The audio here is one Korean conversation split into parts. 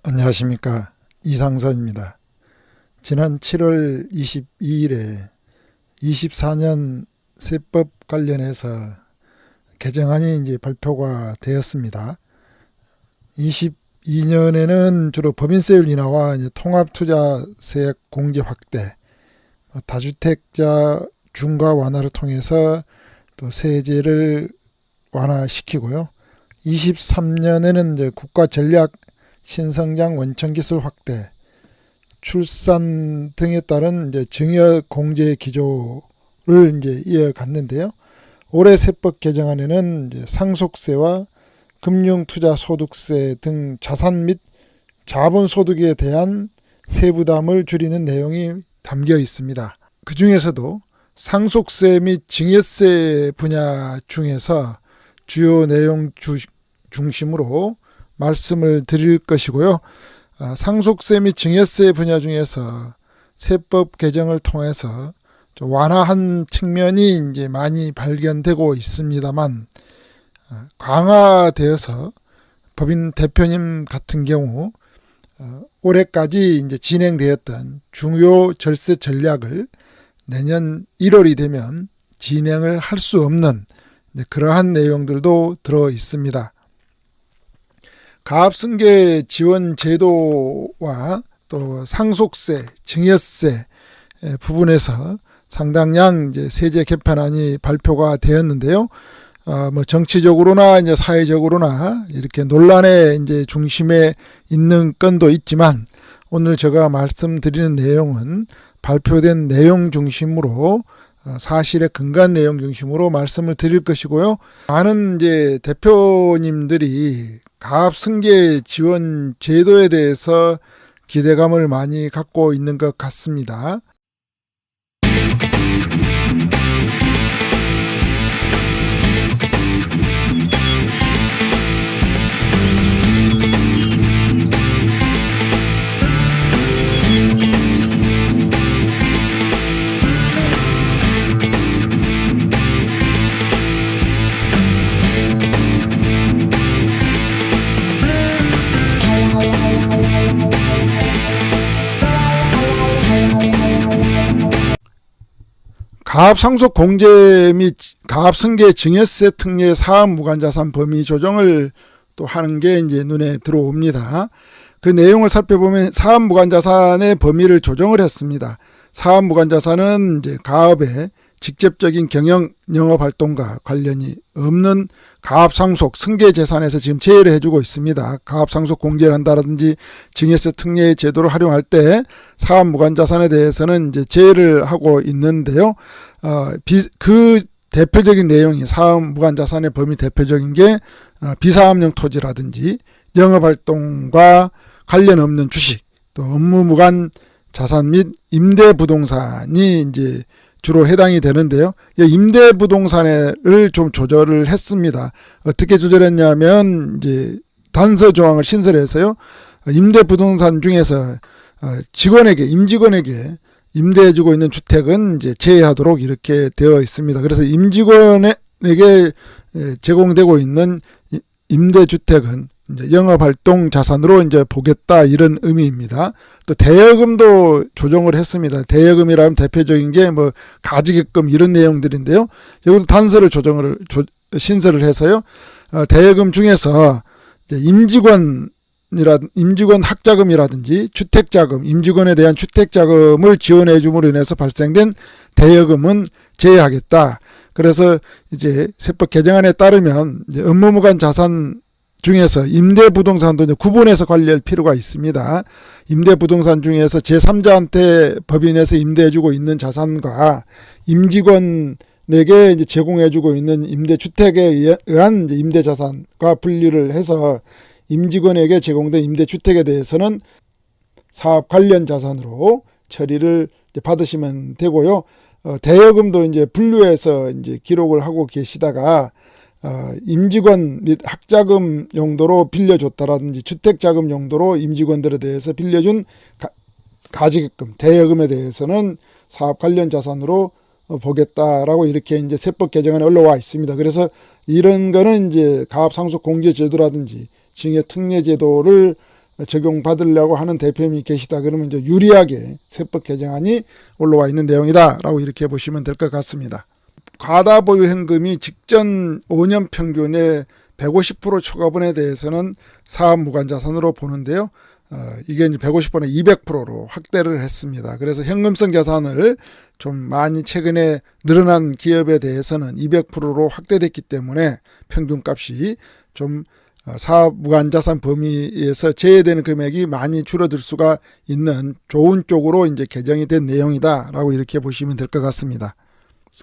안녕하십니까, 이상선입니다. 지난 7월 22일에 24년 세법 관련해서 개정안이 이제 발표가 되었습니다. 22년에는 주로 법인세율 인하와 통합투자세액 공제 확대, 다주택자 중과 완화를 통해서 또 세제를 완화시키고요. 23년에는 이제 국가 전략 신성장 원천 기술 확대, 출산 등에 따른 이제 증여 공제 기조를 이제 이어갔는데요. 올해 세법 개정안에는 이제 상속세와 금융투자소득세 등 자산 및 자본소득에 대한 세부담을 줄이는 내용이 담겨 있습니다. 그 중에서도 상속세 및 증여세 분야 중에서 주요 내용 중심으로 말씀을 드릴 것이고요. 상속세 및 증여세 분야 중에서 세법 개정을 통해서 좀 완화한 측면이 이제 많이 발견되고 있습니다만, 강화되어서 법인 대표님 같은 경우 올해까지 이제 진행되었던 중요 절세 전략을 내년 1월이 되면 진행을 할 수 없는 그러한 내용들도 들어 있습니다. 가압승계 지원 제도와 또 상속세, 증여세 부분에서 상당량 이제 세제 개편안이 발표가 되었는데요. 정치적으로나 이제 사회적으로나 이렇게 논란의 이제 중심에 있는 건도 있지만, 오늘 제가 말씀드리는 내용은 발표된 내용 중심으로 사실에 근거한 내용 중심으로 말씀을 드릴 것이고요. 많은 이제 대표님들이 가압승계 지원 제도에 대해서 기대감을 많이 갖고 있는 것 같습니다. 가압상속 공제 및 가압승계 증여세 특례 사업 무관자산 범위 조정을 또 하는 게 이제 눈에 들어옵니다. 그 내용을 살펴보면 사업 무관자산의 범위를 조정을 했습니다. 사업 무관자산은 이제 가압의 직접적인 경영 영업 활동과 관련이 없는 가압상속 승계 재산에서 지금 제외를 해주고 있습니다. 가압상속 공제를 한다든지 증여세 특례 제도를 활용할 때 사업 무관자산에 대해서는 이제 제외를 하고 있는데요. 그 대표적인 내용이 사업 무관자산의 범위 대표적인 게 비사업용 토지라든지 영업 활동과 관련 없는 주식, 또 업무 무관 자산 및 임대 부동산이 이제 주로 해당이 되는데요. 임대 부동산을 좀 조절을 했습니다. 어떻게 조절했냐면 이제 단서 조항을 신설해서요. 임대 부동산 중에서 임직원에게 임대해주고 있는 주택은 이제 제외하도록 이렇게 되어 있습니다. 그래서 임직원에게 제공되고 있는 임대주택은 이제 영업활동 자산으로 이제 보겠다, 이런 의미입니다. 또 대여금도 조정을 했습니다. 대여금이라면 대표적인 게 가지객금 이런 내용들인데요. 여기도 단서를 신설을 해서요. 대여금 중에서 이제 임직원 학자금이라든지 주택자금, 임직원에 대한 주택자금을 지원해 줌으로 인해서 발생된 대여금은 제외하겠다. 그래서 이제 세법 개정안에 따르면 이제 업무무관 자산 중에서 임대부동산도 이제 구분해서 관리할 필요가 있습니다. 임대부동산 중에서 제3자한테 법인에서 임대해주고 있는 자산과 임직원에게 이제 제공해주고 있는 임대주택에 의한 이제 임대자산과 분류를 해서 임직원에게 제공된 임대주택에 대해서는 사업 관련 자산으로 처리를 받으시면 되고요. 대여금도 이제 분류해서 이제 기록을 하고 계시다가 임직원 및 학자금 용도로 빌려줬다라든지 주택자금 용도로 임직원들에 대해서 빌려준 가지객금, 대여금에 대해서는 사업 관련 자산으로 보겠다라고 이렇게 이제 세법 개정안에 올라와 있습니다. 그래서 이런 거는 이제 가압상속 공제 제도라든지 증여 특례 제도를 적용받으려고 하는 대표님이 계시다 그러면 이제 유리하게 세법 개정안이 올라와 있는 내용이다라고 이렇게 보시면 될 것 같습니다. 과다 보유 현금이 직전 5년 평균의 150% 초과분에 대해서는 사업 무관 자산으로 보는데요. 이게 이제 150%는 200%로 확대를 했습니다. 그래서 현금성 자산을 좀 많이 최근에 늘어난 기업에 대해서는 200%로 확대됐기 때문에 평균값이 좀 사업 무관 자산 범위에서 제외되는 금액이 많이 줄어들 수가 있는 좋은 쪽으로 이제 개정이 된 내용이다라고 이렇게 보시면 될 것 같습니다.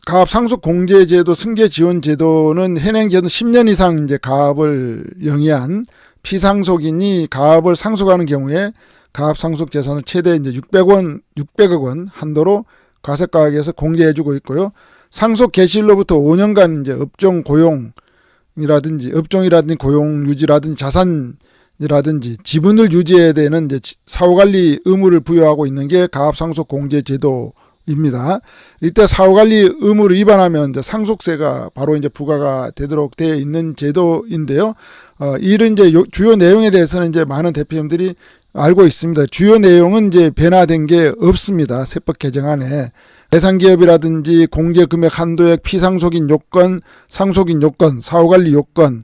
가압 상속 공제 제도, 승계 지원 제도는 현행 제도 10년 이상 이제 가압을 영위한 피상속인이 가압을 상속하는 경우에 가압 상속 재산을 최대 이제 600억 원 한도로 과세가액에서 공제해주고 있고요. 상속 개시일로부터 5년간 이제 업종이라든지 고용 유지라든지 자산이라든지 지분을 유지해야 되는 이제 사후관리 의무를 부여하고 있는 게 가압 상속 공제 제도입니다. 이때 사후관리 의무를 위반하면 이제 상속세가 바로 이제 부과가 되도록 되어 있는 제도인데요. 이런 이제 주요 내용에 대해서는 이제 많은 대표님들이 알고 있습니다. 주요 내용은 이제 변화된 게 없습니다. 세법 개정안에 대상 기업이라든지 공제 금액 한도액, 피상속인 요건, 상속인 요건, 사후관리 요건은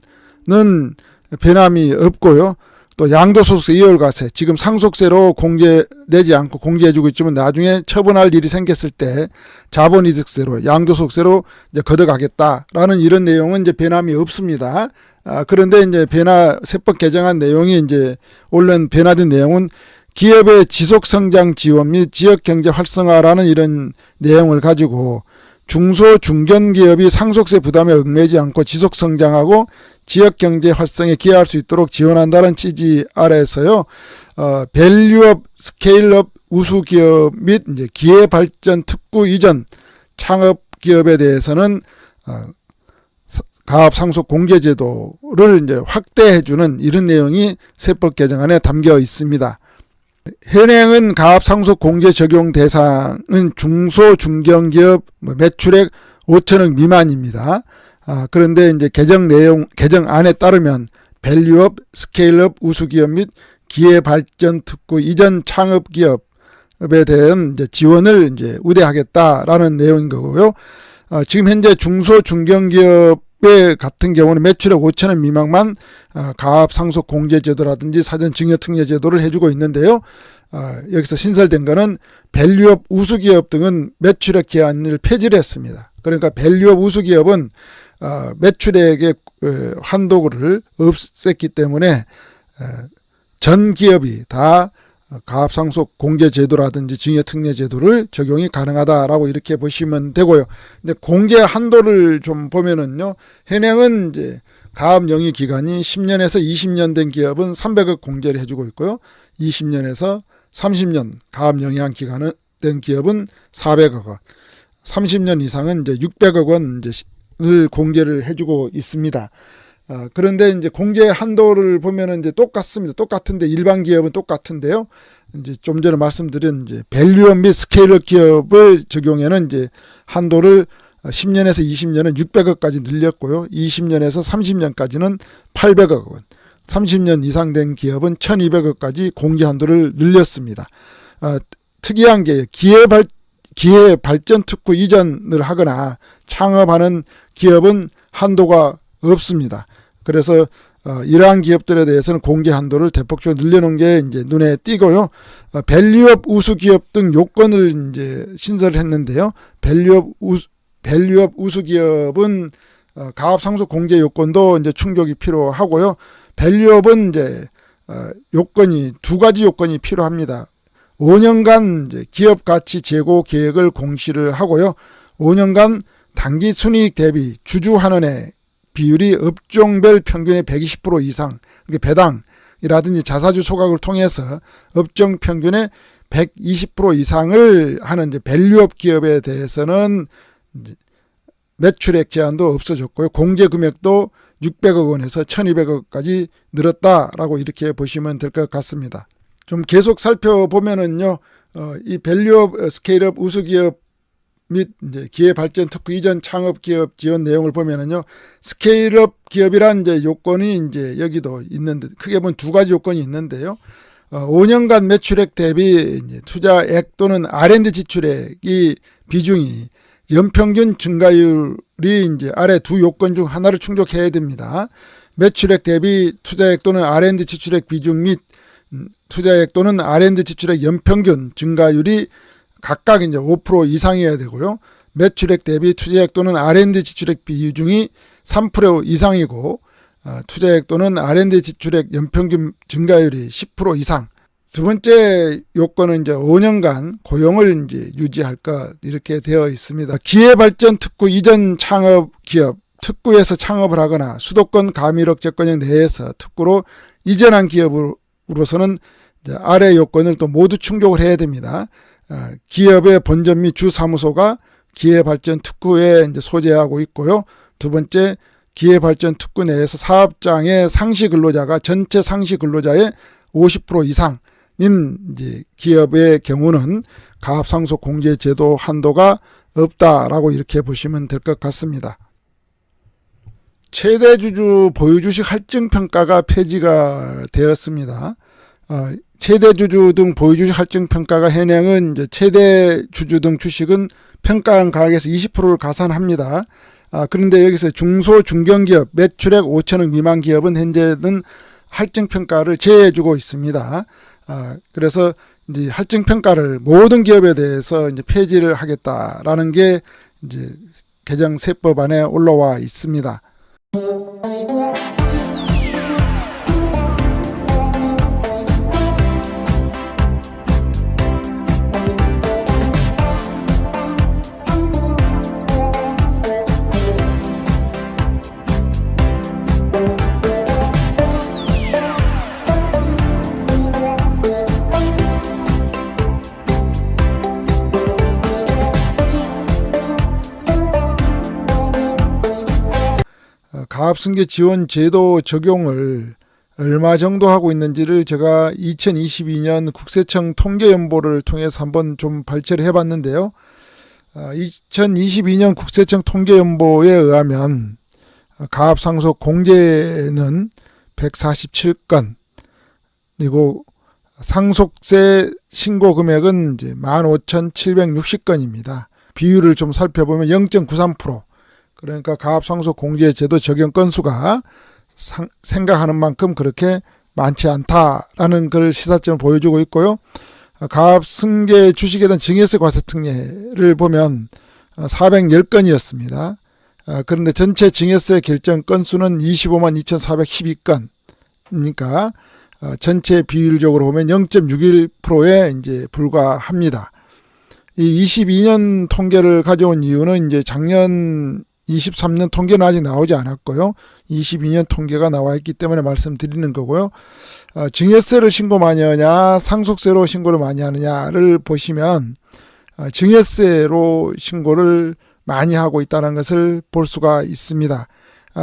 변함이 없고요. 또 양도소득세 이월과세, 지금 상속세로 내지 않고 공제해주고 있지만 나중에 처분할 일이 생겼을 때 자본이득세로 양도소득세로 이제 걷어가겠다라는 이런 내용은 이제 변함이 없습니다. 그런데 이제 세법 개정안 내용이 이제 원래 변화된 내용은 기업의 지속성장 지원 및 지역경제 활성화라는 이런 내용을 가지고 중소 중견기업이 상속세 부담에 얽매이지 않고 지속성장하고 지역경제 활성에 기여할 수 있도록 지원한다는 취지 아래에서요. 밸류업, 스케일업 우수기업 및 이제 기회발전 특구 이전 창업기업에 대해서는 가압 상속 공제 제도를 이제 확대해주는 이런 내용이 세법 개정안에 담겨 있습니다. 현행은 가압 상속 공제 적용 대상은 중소 중견기업 매출액 5천억 미만입니다. 그런데 이제 개정안에 따르면 밸류업, 스케일업 우수기업 및 기회발전 특구 이전 창업기업에 대한 이제 지원을 이제 우대하겠다라는 내용인 거고요. 지금 현재 중소 중견기업 같은 경우는 매출액 5천원 미만만 가압 상속 공제 제도라든지 사전 증여 특례 제도를 해주고 있는데요. 여기서 신설된 거는 밸류업 우수기업 등은 매출액 제한을 폐지를 했습니다. 그러니까 밸류업 우수기업은 매출액의 한도를 없앴기 때문에 전 기업이 다 가압 상속 공제 제도라든지 증여 특례 제도를 적용이 가능하다라고 이렇게 보시면 되고요. 근데 공제 한도를 좀 보면은요, 현행은 이제 가압 영위 기간이 10년에서 20년 된 기업은 300억 공제를 해주고 있고요. 20년에서 30년 가압 영위한 기간은 된 기업은 400억 원, 30년 이상은 이제 600억 원을 공제를 해주고 있습니다. 그런데 이제 공제 한도를 보면은 이제 똑같은데 일반 기업은 똑같은데요. 이제 좀 전에 말씀드린 이제 밸류업 및 스케일업 기업을 적용에는 이제 한도를 10년에서 20년은 600억까지 늘렸고요. 20년에서 30년까지는 800억 원, 30년 이상 된 기업은 1200억까지 공제 한도를 늘렸습니다. 특이한 게 기회 발전 특구 이전을 하거나 창업하는 기업은 한도가 없습니다. 그래서 이러한 기업들에 대해서는 공제 한도를 대폭적으로 늘려놓은 게 이제 눈에 띄고요. 밸류업 우수 기업 등 요건을 이제 신설을 했는데요. 밸류업 우수 기업은 가압 상속 공제 요건도 이제 충족이 필요하고요. 밸류업은 이제 요건이 두 가지 요건이 필요합니다. 5년간 이제 기업 가치 제고 계획을 공시를 하고요. 5년간 당기 순이익 대비 주주 환원의 비율이 업종별 평균의 120% 이상, 배당이라든지 자사주 소각을 통해서 업종 평균의 120% 이상을 하는 이제 밸류업 기업에 대해서는 이제 매출액 제한도 없어졌고요. 공제 금액도 600억 원에서 1200억까지 늘었다라고 이렇게 보시면 될 것 같습니다. 좀 계속 살펴보면은요, 이 밸류업, 스케일업 우수기업 및 이제 기회발전 특구 이전 창업 기업 지원 내용을 보면은요, 스케일업 기업이란 이제 요건이 이제 여기도 있는데, 크게 보면 두 가지 요건이 있는데요. 5년간 매출액 대비 이제 투자액 또는 R&D 지출액이 비중이 연평균 증가율이 이제 아래 두 요건 중 하나를 충족해야 됩니다. 매출액 대비 투자액 또는 R&D 지출액 비중 및 투자액 또는 R&D 지출액 연평균 증가율이 각각 이제 5% 이상이어야 되고요. 매출액 대비 투자액 또는 R&D 지출액 비중이 3% 이상이고, 투자액 또는 R&D 지출액 연평균 증가율이 10% 이상. 두 번째 요건은 이제 5년간 고용을 이제 유지할 것, 이렇게 되어 있습니다. 기회발전 특구 이전 창업 기업, 특구에서 창업을 하거나 수도권 가밀억 제권형 내에서 특구로 이전한 기업으로서는 이제 아래 요건을 또 모두 충족을 해야 됩니다. 기업의 본점 및 주 사무소가 기회발전 특구에 이제 소재하고 있고요. 두 번째, 기회발전 특구 내에서 사업장의 상시 근로자가 전체 상시 근로자의 50% 이상인 이제 기업의 경우는 가압상속 공제 제도 한도가 없다라고 이렇게 보시면 될 것 같습니다. 최대 주주 보유 주식 할증 평가가 폐지가 되었습니다. 최대 주주 등 보유 주식 할증 평가가 현행은 이제 최대 주주 등 주식은 평가한 가액에서 20%를 가산합니다. 그런데 여기서 중소 중견기업 매출액 5천억 미만 기업은 현재는 할증 평가를 제외해주고 있습니다. 그래서 이제 할증 평가를 모든 기업에 대해서 이제 폐지를 하겠다라는 게 이제 개정 세법안에 올라와 있습니다. 가압승계 지원 제도 적용을 얼마 정도 하고 있는지를 제가 2022년 국세청 통계연보를 통해서 한번 좀 발췌를 해봤는데요. 2022년 국세청 통계연보에 의하면 가압상속 공제는 147건, 그리고 상속세 신고 금액은 이제 15,760건입니다. 비율을 좀 살펴보면 0.93%. 그러니까 가압상속 공제 제도 적용 건수가 생각하는 만큼 그렇게 많지 않다라는 걸 시사점을 보여주고 있고요. 가압승계 주식에 대한 증여세 과세 특례를 보면 410건이었습니다. 그런데 전체 증여세 결정 건수는 25만 2,412건이니까 전체 비율적으로 보면 0.61%에 이제 불과합니다. 이 22년 통계를 가져온 이유는 이제 작년 23년 통계는 아직 나오지 않았고요. 22년 통계가 나와 있기 때문에 말씀드리는 거고요. 증여세를 신고 많이 하냐, 상속세로 신고를 많이 하느냐를 보시면 증여세로 신고를 많이 하고 있다는 것을 볼 수가 있습니다.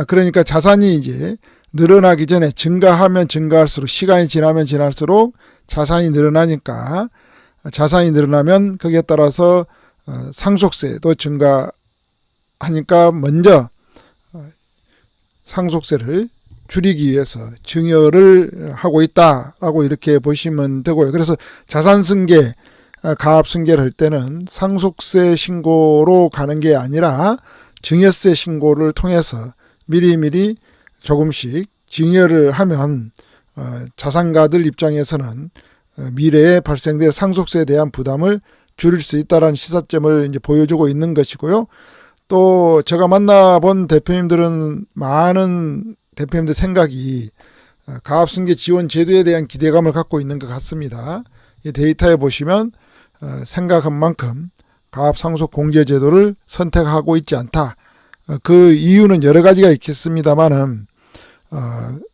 그러니까 자산이 이제 늘어나기 전에 증가하면 증가할수록, 시간이 지나면 지날수록 자산이 늘어나니까, 자산이 늘어나면 거기에 따라서 상속세도 증가하니까 먼저 상속세를 줄이기 위해서 증여를 하고 있다라고 이렇게 보시면 되고요. 그래서 자산승계, 가압승계를 할 때는 상속세 신고로 가는 게 아니라 증여세 신고를 통해서 미리미리 조금씩 증여를 하면 자산가들 입장에서는 미래에 발생될 상속세에 대한 부담을 줄일 수 있다는 시사점을 이제 보여주고 있는 것이고요. 또 제가 만나본 대표님들은, 많은 대표님들 생각이 가압승계 지원 제도에 대한 기대감을 갖고 있는 것 같습니다. 이 데이터에 보시면 생각한 만큼 가압상속 공제 제도를 선택하고 있지 않다. 그 이유는 여러 가지가 있겠습니다만은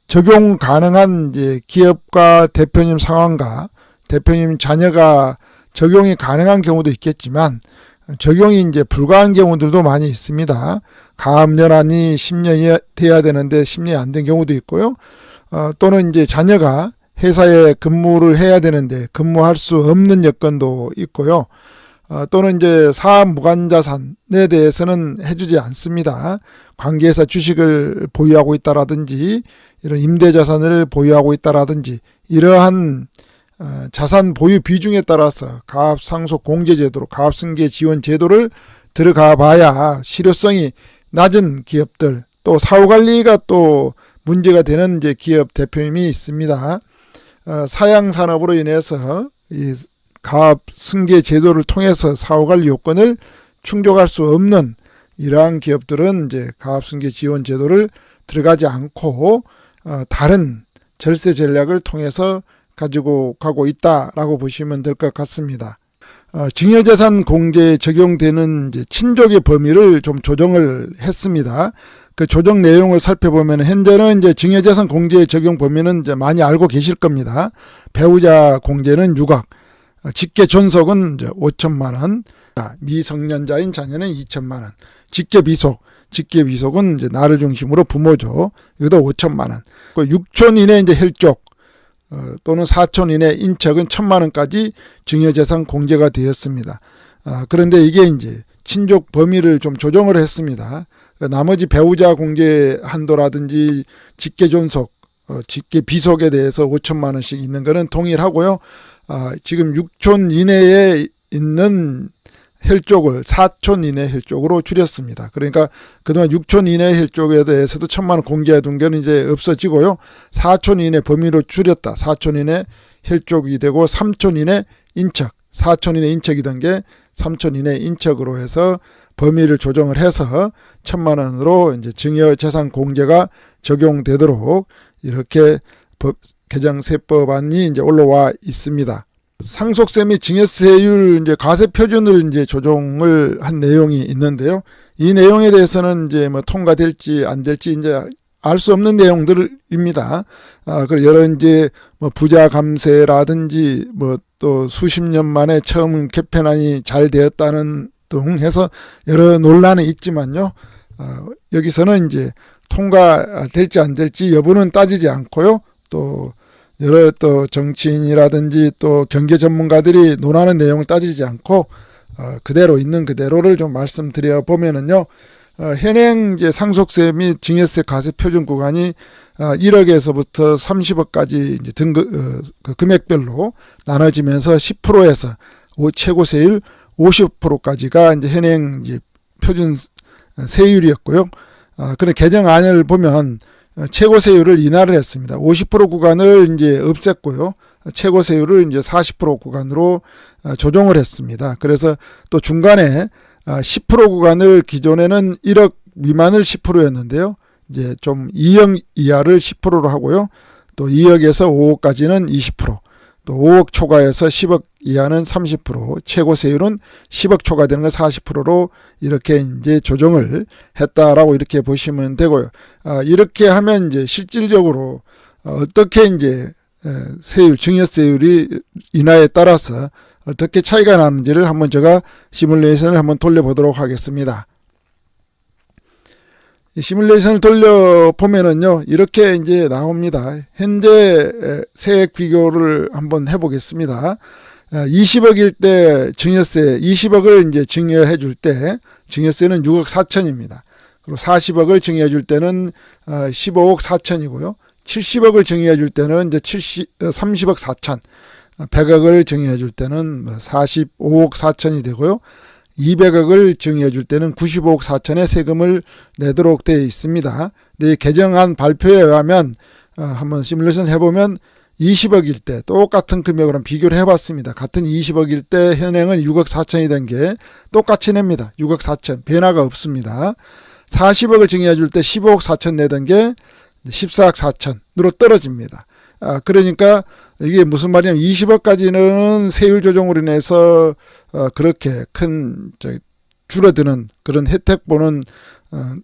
적용 가능한 이제 기업과 대표님 상황과 대표님 자녀가 적용이 가능한 경우도 있겠지만 적용이 이제 불가한 경우들도 많이 있습니다. 가압연한이 10년이 돼야 되는데 10년이 안 된 경우도 있고요. 또는 이제 자녀가 회사에 근무를 해야 되는데 근무할 수 없는 여건도 있고요. 또는 이제 사업 무관자산에 대해서는 해주지 않습니다. 관계회사 주식을 보유하고 있다라든지 이런 임대자산을 보유하고 있다라든지 이러한 자산 보유 비중에 따라서 가압상속 공제제도로 가압승계 지원 제도를 들어가 봐야 실효성이 낮은 기업들 또 사후관리가 또 문제가 되는 이제 기업 대표임이 있습니다. 사양산업으로 인해서 이 가압승계 제도를 통해서 사후관리 요건을 충족할 수 없는 이러한 기업들은 이제 가압승계 지원 제도를 들어가지 않고 다른 절세 전략을 통해서 가지고 가고 있다라고 보시면 될 것 같습니다. 증여재산 공제에 적용되는 이제 친족의 범위를 좀 조정을 했습니다. 그 조정 내용을 살펴보면 현재는 이제 증여재산 공제의 적용 범위는 이제 많이 알고 계실 겁니다. 배우자 공제는 6억, 직계 존속은 이제 5천만 원, 미성년자인 자녀는 2천만 원, 직계 비속은 이제 나를 중심으로 부모죠. 여기도 5천만 원. 그 6촌 이내 이제 혈족 또는 4촌 이내 인척은 1,000만 원까지 증여재산 공제가 되었습니다. 그런데 이게 이제 친족 범위를 좀 조정을 했습니다. 나머지 배우자 공제 한도라든지 직계 존속, 직계 비속에 대해서 5천만 원씩 있는 거는 동일하고요. 지금 6촌 이내에 있는 혈족을 4촌 이내 혈족으로 줄였습니다. 그러니까 그동안 6촌 이내 혈족에 대해서도 1,000만 원 공개해둔 게 이제 없어지고요. 4촌 이내 범위로 줄였다. 4촌 이내 혈족이 되고 3촌 이내 인척, 4촌 이내 인척이던 게 3촌 이내 인척으로 해서 범위를 조정을 해서 1,000만 원으로 이제 증여재산 공제가 적용되도록 이렇게 개정세법안이 이제 올라와 있습니다. 상속세 및 증여세율 이제 과세 표준을 이제 조정을 한 내용이 있는데요. 이 내용에 대해서는 이제 뭐 통과될지 안 될지 이제 알 수 없는 내용들입니다. 그 여러 이제 뭐 부자 감세라든지 뭐 또 수십 년 만에 처음 개편안이 잘 되었다는 등 해서 여러 논란이 있지만요. 여기서는 이제 통과될지 안 될지 여부는 따지지 않고요. 또 여러 또 정치인이라든지 또 경제 전문가들이 논하는 내용을 따지지 않고 그대로 있는 그대로를 좀 말씀드려 보면은요. 현행 이제 상속세 및 증여세 과세 표준 구간이 1억에서부터 30억까지 이제 등급 그 금액별로 나눠지면서 10%에서 최고 세율 50%까지가 이제 현행 이제 표준 세율이었고요. 그런 개정안을 보면 최고 세율을 인하를 했습니다. 50% 구간을 이제 없앴고요. 최고 세율을 이제 40% 구간으로 조정을 했습니다. 그래서 또 중간에 10% 구간을 기존에는 1억 미만을 10%였는데요. 이제 좀 2억 이하를 10%로 하고요. 또 2억에서 5억까지는 20%, 또 5억 초과해서 10억 이하는 30%, 최고 세율은 10억 초과되는 건 40%로 이렇게 이제 조정을 했다라고 이렇게 보시면 되고요. 이렇게 하면 이제 실질적으로 어떻게 이제 세율, 증여세율이 인하에 따라서 어떻게 차이가 나는지를 한번 제가 시뮬레이션을 한번 돌려보도록 하겠습니다. 이 시뮬레이션을 돌려보면은요, 이렇게 이제 나옵니다. 현재 세액 비교를 한번 해보겠습니다. 20억일 때 증여세, 20억을 이제 증여해 줄 때, 증여세는 6억 4천입니다. 그리고 40억을 증여해 줄 때는 15억 4천이고요. 70억을 증여해 줄 때는 이제 30억 4천, 100억을 증여해 줄 때는 45억 4천이 되고요. 200억을 증여해 줄 때는 95억 4천의 세금을 내도록 되어 있습니다. 근데 개정안 발표에 의하면 한번 시뮬레이션 해보면 20억일 때 똑같은 금액으로 비교를 해봤습니다. 같은 20억일 때 현행은 6억 4천이 된 게 똑같이 냅니다. 6억 4천 변화가 없습니다. 40억을 증여해 줄 때 15억 4천 내던 게 14억 4천으로 떨어집니다. 그러니까 이게 무슨 말이냐면 20억까지는 세율 조정으로 인해서 그렇게 큰 줄어드는 그런 혜택 보는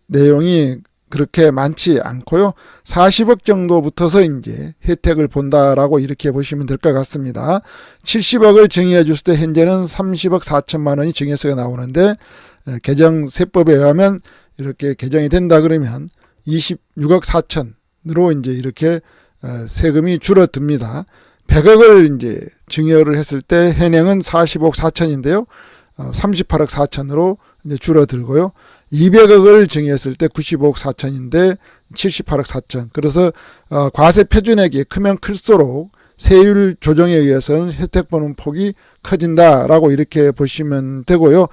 내용이 그렇게 많지 않고요. 40억 정도 붙어서 이제 혜택을 본다라고 이렇게 보시면 될 것 같습니다. 70억을 증여해 줬을 때 현재는 30억 4천만 원이 증여세가 나오는데 개정세법에 의하면 이렇게 개정이 된다 그러면 26억 4천으로 이제 이렇게 세금이 줄어듭니다. 100억을 이제 증여를 했을 때 현행은 45억 4천인데요. 38억 4천으로 이제 줄어들고요. 200억을 증여했을 때 95억 4천인데 78억 4천. 그래서 과세 표준액이 크면 클수록 세율 조정에 의해서는 혜택 보는 폭이 커진다라고 이렇게 보시면 되고요.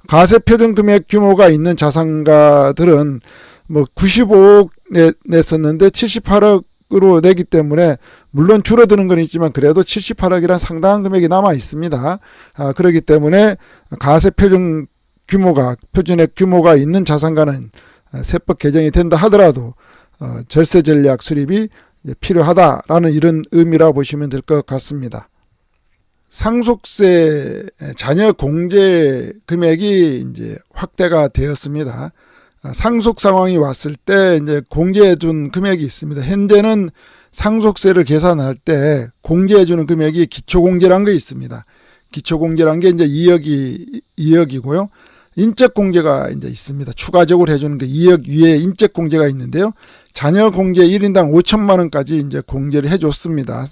과세 표준 금액 규모가 있는 자산가들은 뭐 95억 냈었는데 78억으로 내기 때문에 물론 줄어드는 건 있지만 그래도 78억이란 상당한 금액이 남아 있습니다. 그렇기 때문에 과세 표준 표준액 규모가 있는 자산가는 세법 개정이 된다 하더라도 절세 전략 수립이 필요하다라는 이런 의미라 보시면 될 것 같습니다. 상속세 자녀 공제 금액이 이제 확대가 되었습니다. 상속 상황이 왔을 때 이제 공제해 준 금액이 있습니다. 현재는 상속세를 계산할 때 공제해 주는 금액이 기초공제라는 게 있습니다. 기초공제라는 게 이제 2억이고요. 인적공제가 이제 있습니다. 추가적으로 해주는 게 2억 위에 인적공제가 있는데요. 자녀 공제 1인당 5천만 원까지 이제 공제를 해줬습니다.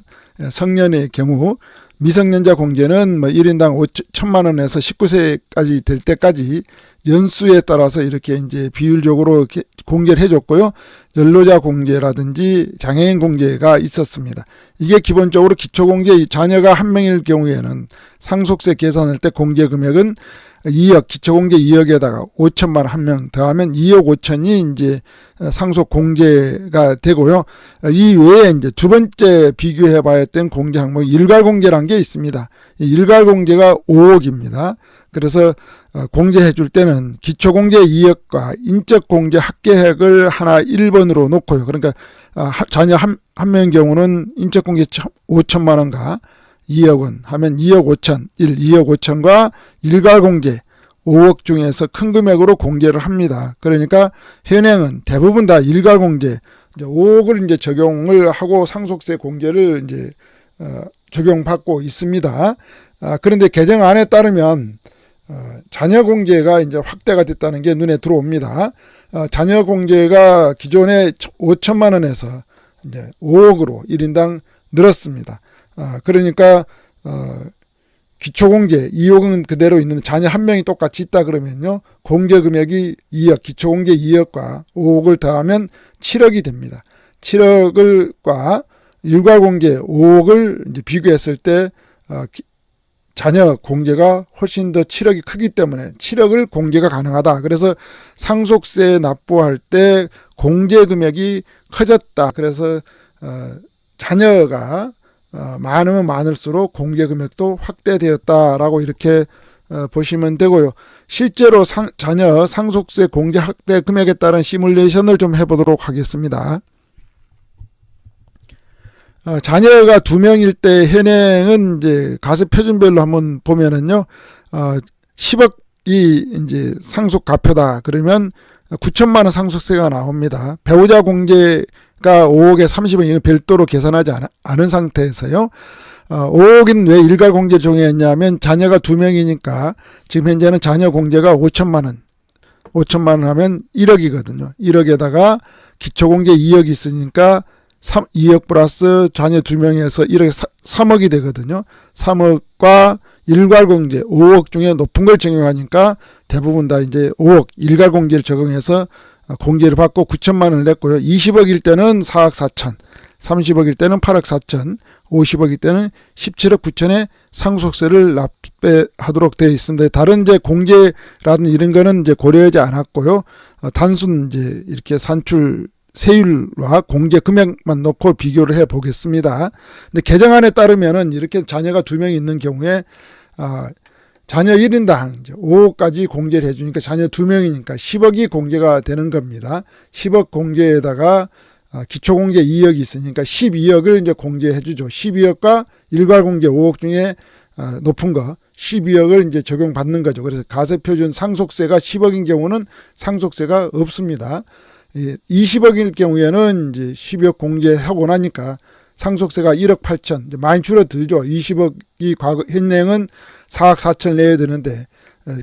성년의 경우 미성년자 공제는 뭐 1인당 5천만 원에서 19세까지 될 때까지 연수에 따라서 이렇게 이제 비율적으로 공제를 해줬고요. 연로자 공제라든지 장애인 공제가 있었습니다. 이게 기본적으로 기초공제 자녀가 한 명일 경우에는 상속세 계산할 때 공제 금액은 2억, 기초공제 2억에다가 5천만 원 한 명 더하면 2억 5천이 이제 상속 공제가 되고요. 이 외에 이제 두 번째 비교해 봐야 했던 공제 항목 일괄공제라는 게 있습니다. 일괄공제가 5억입니다. 그래서 공제해 줄 때는 기초공제 2억과 인적공제 합계액을 하나 1번으로 놓고요. 그러니까 자녀 한 명의 경우는 인적공제 5천만 원과 2억 원 하면 2억 5천, 2억 5천과 일괄공제 5억 중에서 큰 금액으로 공제를 합니다. 그러니까 현행은 대부분 다 일괄공제 5억을 이제 적용을 하고 상속세 공제를 이제 적용받고 있습니다. 그런데 개정안에 따르면 자녀 공제가 이제 확대가 됐다는 게 눈에 들어옵니다. 자녀 공제가 기존에 5천만 원에서 이제 5억으로 1인당 늘었습니다. 그러니까 기초공제 2억은 그대로 있는데 자녀 한 명이 똑같이 있다 그러면요. 공제 금액이 2억, 기초공제 2억과 5억을 더하면 7억이 됩니다. 7억과 일괄공제 5억을 이제 비교했을 때 자녀 공제가 훨씬 더 7억이 크기 때문에 7억을 공제가 가능하다. 그래서 상속세 납부할 때 공제 금액이 커졌다. 그래서 자녀가 많으면 많을수록 공제 금액도 확대되었다라고 이렇게 보시면 되고요. 실제로 자녀 상속세 공제 확대 금액에 따른 시뮬레이션을 좀 해보도록 하겠습니다. 자녀가 2명일 때 현행은 이제 과세 표준별로 한번 보면은요, 10억이 이제 상속 가표다. 그러면 9천만 원 상속세가 나옵니다. 배우자 공제가 5억에 30원 이거 별도로 계산하지 않은 상태에서요. 5억은 왜 일괄 공제 정했냐면 자녀가 2명이니까 지금 현재는 자녀 공제가 5천만 원. 5천만 원 하면 1억이거든요. 1억에다가 기초공제 2억이 있으니까 2억 플러스 자녀 2명에서 1억에 3억이 되거든요. 3억과 일괄공제 5억 중에 높은 걸 적용하니까 대부분 다 이제 5억 일괄공제를 적용해서 공제를 받고 9천만 원을 냈고요. 20억일 때는 4억 4천, 30억일 때는 8억 4천, 50억일 때는 17억 9천의 상속세를 납부하도록 되어 있습니다. 다른 이제 공제라든지 이런 거는 이제 고려하지 않았고요. 단순 이제 이렇게 산출 세율과 공제 금액만 놓고 비교를 해 보겠습니다. 근데 개정안에 따르면은 이렇게 자녀가 2명이 있는 경우에 자녀 1인당 5억까지 공제를 해주니까 자녀 2명이니까 10억이 공제가 되는 겁니다. 10억 공제에다가 기초공제 2억이 있으니까 12억을 이제 공제해 주죠. 12억과 일괄공제 5억 중에 높은 거 12억을 이제 적용받는 거죠. 그래서 가세표준 상속세가 10억인 경우는 상속세가 없습니다. 20억일 경우에는 이제 12억 공제하고 나니까 상속세가 1억 8천, 이제 많이 줄어들죠. 20억이 과거 현행은 4억 4천 내야 되는데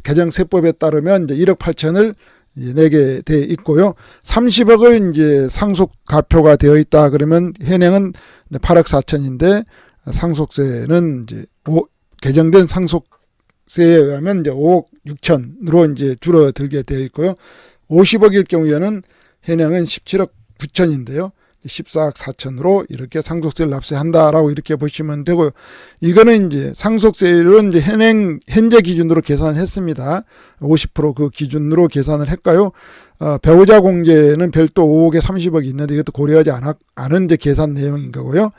개정세법에 따르면 이제 1억 8천을 내게 돼 있고요. 30억을 이제 상속 가표가 되어 있다 그러면 현행은 8억 4천인데 상속세는 이제 개정된 상속 상속세에 의하면 이제 5억 6천으로 이제 줄어들게 되어 있고요. 50억일 경우에는 현행은 17억 9천인데요. 14억 4천으로 이렇게 상속세를 납세한다라고 이렇게 보시면 되고요. 이거는 이제 상속세율은 이제 현재 기준으로 계산을 했습니다. 50%그 기준으로 계산을 했고요. 배우자 공제는 별도 5억에 30억이 있는데 이것도 고려하지 않은 이제 계산 내용인 거고요.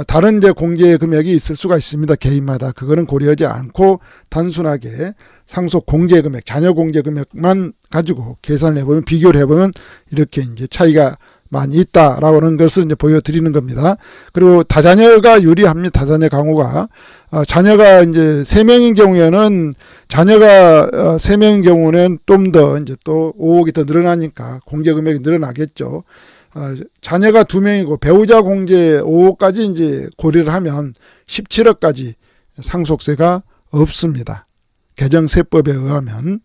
다른 이제 공제 금액이 있을 수가 있습니다. 개인마다 그거는 고려하지 않고 단순하게 상속 공제 금액, 자녀 공제 금액만 가지고 계산을 해보면 비교를 해보면 이렇게 이제 차이가 많이 있다라고 하는 것을 이제 보여드리는 겁니다. 그리고 다자녀가 유리합니다. 다자녀 강호가. 자녀가 이제 3명인 경우에는 자녀가 3명인 경우는 좀 더 이제 또 5억이 더 늘어나니까 공제 금액이 늘어나겠죠. 자녀가 2명이고 배우자 공제 5억까지 이제 고려를 하면 17억까지 상속세가 없습니다. 개정세법에 의하면.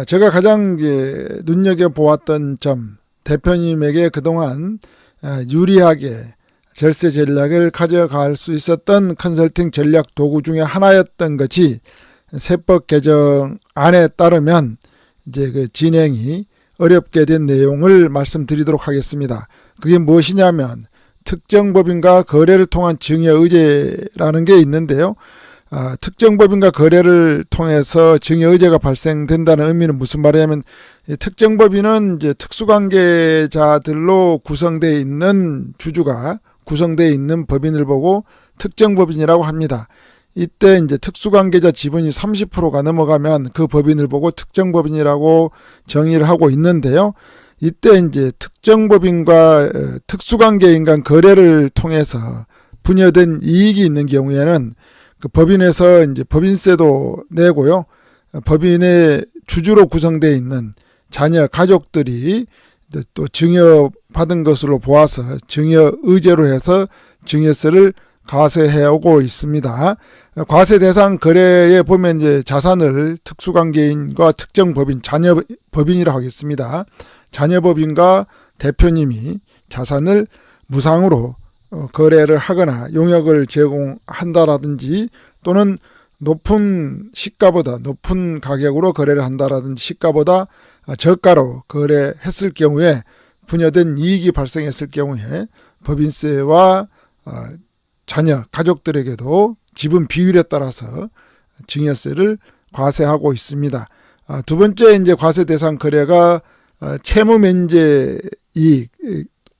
제가 가장 눈여겨보았던 점, 대표님에게 그동안 유리하게 절세 전략을 가져갈 수 있었던 컨설팅 전략 도구 중에 하나였던 것이 세법 개정안에 따르면 이제 그 진행이 어렵게 된 내용을 말씀드리도록 하겠습니다. 그게 무엇이냐면 특정 법인과 거래를 통한 증여의제라는 게 있는데요. 특정 법인과 거래를 통해서 증여의제가 발생된다는 의미는 무슨 말이냐면 특정 법인은 이제 특수관계자들로 구성되어 있는 주주가 구성되어 있는 법인을 보고 특정 법인이라고 합니다. 이때 이제 특수관계자 지분이 30%가 넘어가면 그 법인을 보고 특정 법인이라고 정의를 하고 있는데요. 이때 이제 특정 법인과 특수관계인 간 거래를 통해서 분여된 이익이 있는 경우에는 그 법인에서 이제 법인세도 내고요. 법인의 주주로 구성되어 있는 자녀 가족들이 또 증여받은 것으로 보아서 증여의제로 해서 증여세를 과세해 오고 있습니다. 과세 대상 거래에 보면 이제 자산을 특수관계인과 특정 법인, 자녀 법인이라고 하겠습니다. 자녀 법인과 대표님이 자산을 무상으로 거래를 하거나 용역을 제공한다라든지 또는 높은 시가보다 높은 가격으로 거래를 한다라든지 시가보다 저가로 거래했을 경우에 분여된 이익이 발생했을 경우에 법인세와 자녀 가족들에게도 지분 비율에 따라서 증여세를 과세하고 있습니다. 두 번째 이제 과세 대상 거래가 채무 면제 이익,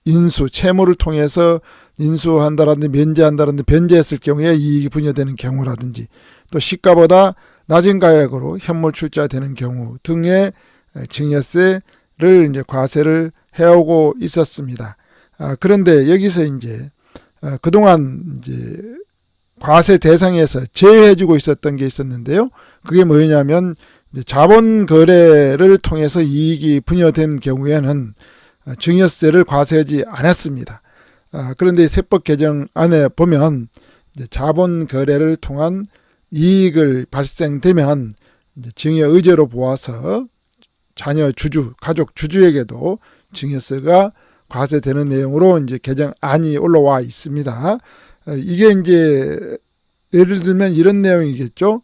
인수, 채무를 통해서 인수한다라든지 면제한다라든지 변제했을 경우에 이익이 분여되는 경우라든지 또 시가보다 낮은 가격으로 현물 출자되는 경우 등의 증여세를 이제 과세를 해오고 있었습니다. 그런데 여기서 이제 그동안 이제 과세 대상에서 제외해주고 있었던 게 있었는데요. 그게 뭐냐면 자본 거래를 통해서 이익이 분여된 경우에는 증여세를 과세하지 않았습니다. 그런데 세법 개정안에 보면 자본 거래를 통한 이익을 발생되면 증여의제로 보아서 자녀 주주, 가족 주주에게도 증여세가 과세되는 내용으로 이제 개정안이 올라와 있습니다. 이게 이제 예를 들면 이런 내용이겠죠.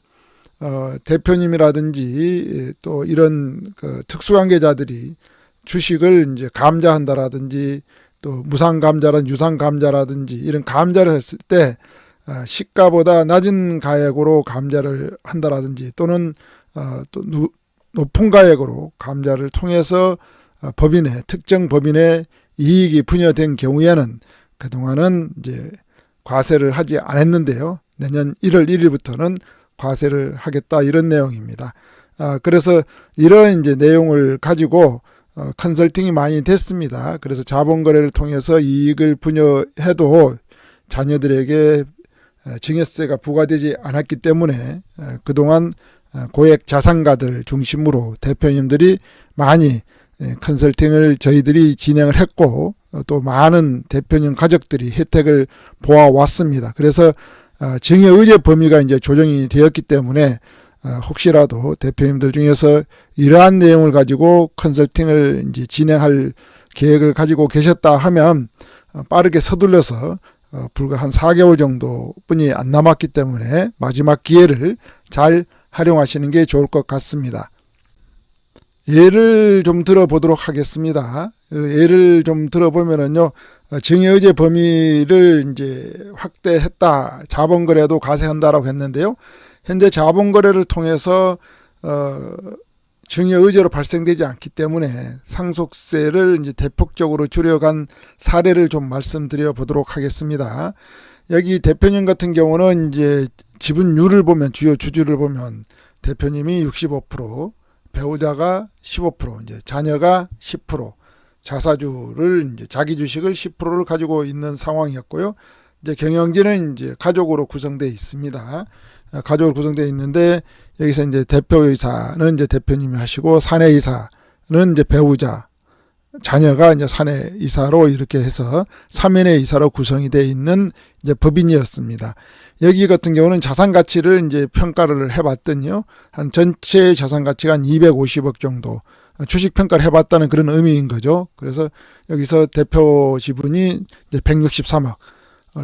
대표님이라든지 또 이런 그 특수관계자들이 주식을 이제 감자한다라든지 또 무상감자라든지 유상감자라든지 이런 감자를 했을 때 시가보다 낮은 가액으로 감자를 한다라든지 또는 또 높은 가액으로 감자를 통해서 특정 법인의 이익이 분여된 경우에는 그동안은 이제 과세를 하지 않았는데요. 내년 1월 1일부터는 과세를 하겠다 이런 내용입니다. 그래서 이런 이제 내용을 가지고 컨설팅이 많이 됐습니다. 그래서 자본거래를 통해서 이익을 분여해도 자녀들에게 증여세가 부과되지 않았기 때문에 그동안 고액 자산가들 중심으로 대표님들이 많이 컨설팅을 저희들이 진행을 했고 또 많은 대표님 가족들이 혜택을 보아왔습니다. 그래서 증여의제 범위가 이제 조정이 되었기 때문에 혹시라도 대표님들 중에서 이러한 내용을 가지고 컨설팅을 이제 진행할 계획을 가지고 계셨다 하면 빠르게 서둘러서 불과 한 4개월 정도뿐이 안 남았기 때문에 마지막 기회를 잘 활용하시는 게 좋을 것 같습니다. 예를 좀 들어보도록 하겠습니다. 예를 좀 들어보면은요, 증여의제 범위를 이제 확대했다, 자본거래도 가세한다라고 했는데요. 현재 자본거래를 통해서 증여의제로 발생되지 않기 때문에 상속세를 이제 대폭적으로 줄여간 사례를 좀 말씀드려 보도록 하겠습니다. 여기 대표님 같은 경우는 이제 지분율을 보면, 주요 주주를 보면 대표님이 65%, 배우자가 15%, 이제 자녀가 10%, 자사주를 이제 자기 주식을 10%를 가지고 있는 상황이었고요. 이제 경영진은 이제 가족으로 구성되어 있습니다. 가족으로 구성되어 있는데 여기서 이제 대표이사는 이제 대표님이 하시고 사내이사는 이제 배우자, 자녀가 이제 사내이사로 이렇게 해서 3인의 이사로 구성이 되어 있는 이제 법인이었습니다. 여기 같은 경우는 자산 가치를 이제 평가를 해봤더니요, 한 전체 자산 가치가 한 250억 정도 주식 평가를 해봤다는 그런 의미인 거죠. 그래서 여기서 대표 지분이 이제 163억,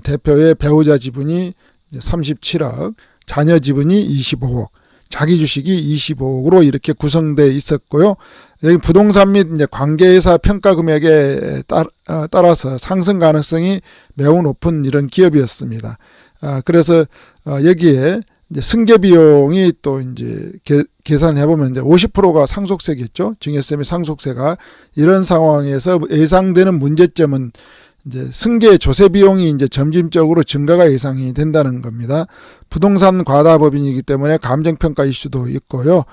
대표의 배우자 지분이 이제 37억, 자녀 지분이 25억, 자기 주식이 25억으로 이렇게 구성되어 있었고요. 여기 부동산 및 이제 관계회사 평가 금액에 따라서 상승 가능성이 매우 높은 이런 기업이었습니다. 그래서 여기에 이제 승계 비용이 또 이제 계산해 보면 이제 50%가 상속세겠죠. 증여세 및 상속세가. 이런 상황에서 예상되는 문제점은 이제 승계 조세 비용이 이제 점진적으로 증가가 예상이 된다는 겁니다. 부동산 과다법인이기 때문에 감정평가 이슈도 있고요.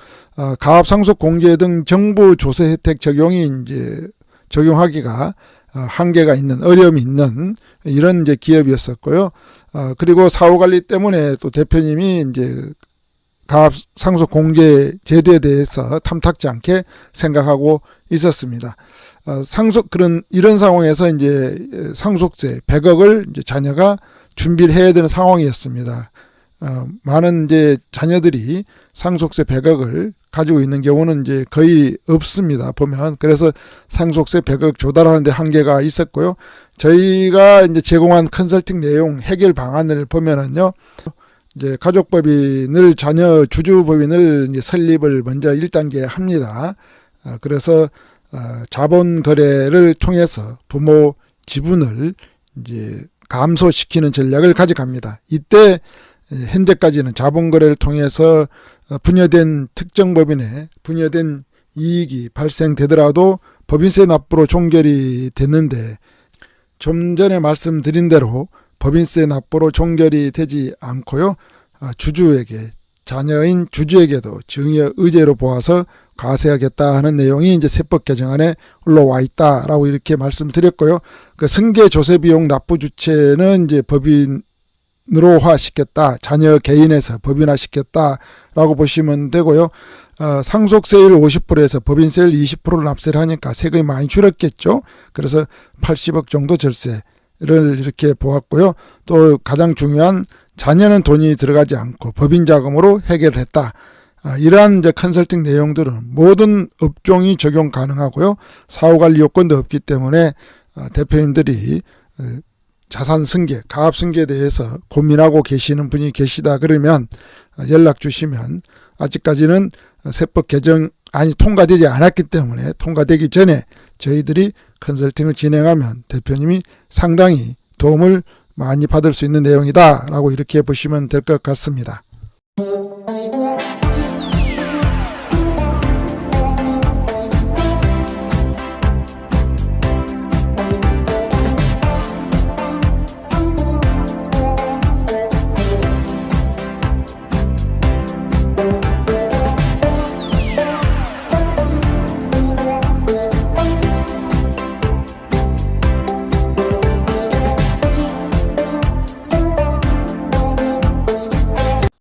가압 상속 공제 등 정부 조세 혜택 적용이 이제 적용하기가 한계가 있는, 어려움이 있는 이런 이제 기업이었었고요. 그리고 사후 관리 때문에 또 대표님이 이제 가압 상속 공제 제도에 대해서 탐탁지 않게 생각하고 있었습니다. 이런 상황에서 이제 상속세 100억을 이제 자녀가 준비를 해야 되는 상황이었습니다. 많은 이제 자녀들이 상속세 100억을 가지고 있는 경우는 이제 거의 없습니다. 보면. 그래서 상속세 100억 조달하는데 한계가 있었고요. 저희가 이제 제공한 컨설팅 내용 해결 방안을 보면은요, 이제 가족법인을, 자녀 주주법인을 이제 설립을 먼저 1단계 합니다. 그래서 자본 거래를 통해서 부모 지분을 이제 감소시키는 전략을 가져갑니다. 이때 현재까지는 자본 거래를 통해서 분여된 특정 법인에 분여된 이익이 발생되더라도 법인세 납부로 종결이 됐는데, 좀 전에 말씀드린 대로 법인세 납부로 종결이 되지 않고요, 주주에게, 자녀인 주주에게도 증여의제로 보아서 과세하겠다 하는 내용이 이제 세법 개정안에 올라와 있다라고 이렇게 말씀드렸고요. 그 승계 조세 비용 납부 주체는 이제 법인으로화 시켰다, 자녀 개인에서 법인화 시켰다라고 보시면 되고요. 상속세율 50%에서 법인세율 20%를 납세를 하니까 세금이 많이 줄었겠죠. 그래서 80억 정도 절세를 이렇게 보았고요. 또 가장 중요한, 자녀는 돈이 들어가지 않고 법인 자금으로 해결을 했다. 이러한 이제 컨설팅 내용들은 모든 업종이 적용 가능하고요. 사후관리 요건도 없기 때문에 대표님들이 자산 승계, 가압 승계에 대해서 고민하고 계시는 분이 계시다 그러면 연락 주시면, 아직까지는 세법 개정안이 통과되지 않았기 때문에 통과되기 전에 저희들이 컨설팅을 진행하면 대표님이 상당히 도움을 많이 받을 수 있는 내용이다 라고 이렇게 보시면 될 것 같습니다.